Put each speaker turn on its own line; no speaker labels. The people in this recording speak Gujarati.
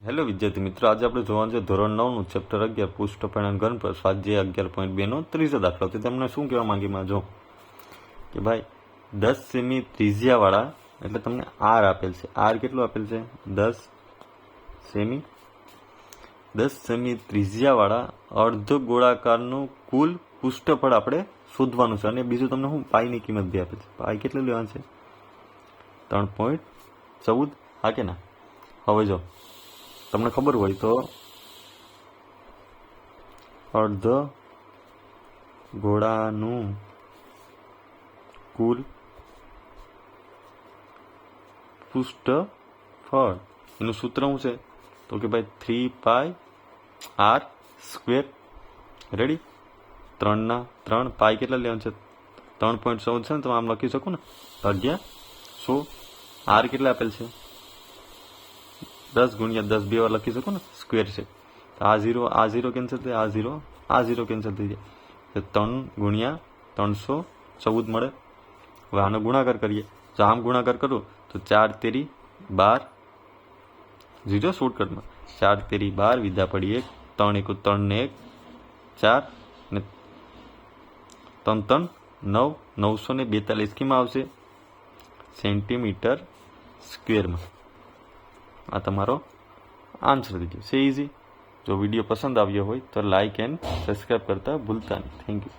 હેલો વિદ્યાર્થી મિત્રો, આજે આપણે જોવાનું છે ધોરણ 9નું ચેપ્ટર 11 પુષ્ટપરિણામ ઘન પર સ્વાધ્યાય 11.2 નો ત્રીજો દાખલો. તો તમને શું કહેવા માંગીમાં જો કે ભાઈ 10 સેમી ત્રિજ્યાવાળા, એટલે તમને આર આપેલ છે. આર કેટલું આપેલ છે? 10 સેમી ત્રિજ્યાવાળા અર્ધ ગોળાકારનું કુલ પૃષ્ઠફળ આપણે શોધવાનું છે. અને બીજું તમને શું પાઈની કિંમત બી આપે છે. પાઈ કેટલું લેવાનું છે? 3.14. હા કે ના? હવે જો તમને ખબર હોય તો અર્ધ ગોળાનું કુલ પૃષ્ઠફળ એનું સૂત્ર શું છે? તો કે ભાઈ 3πr². રેડી? 3 પાઈ કેટલા લેવાનું છે? 3.14 છે ને, તમે આમ લખી શકો ને, ભાગ્યા 100. આર કેટલા આપેલ છે? 10 ગુણ્યા 10 બે વાર લખી શકો ને, સ્ક્વેર છે. આ 0 કેન્સલ થાય, આ 0 કેન્સલ થઈ જાય. 3 ગુણ્યા 314 મળે. હવે આનો ગુણાકાર કરીએ. જો આમ ગુણાકાર કરું તો 4 તેરી 12, 0 શોર્ટકટમાં 4 તેરી 12, વિધા પડી 1, 3 1 3 ને 1 4 ને 3 3 9, 942 કેમાં આવશે? સેન્ટીમીટર સ્ક્વેરમાં. આ તમારો આન્સર થઈ ગયો છે. ઇઝી. જો વિડીયો પસંદ આવ્યો હોય તો લાઇક એન્ડ સબસ્ક્રાઈબ કરતા ભૂલતા નહીં. Thank you.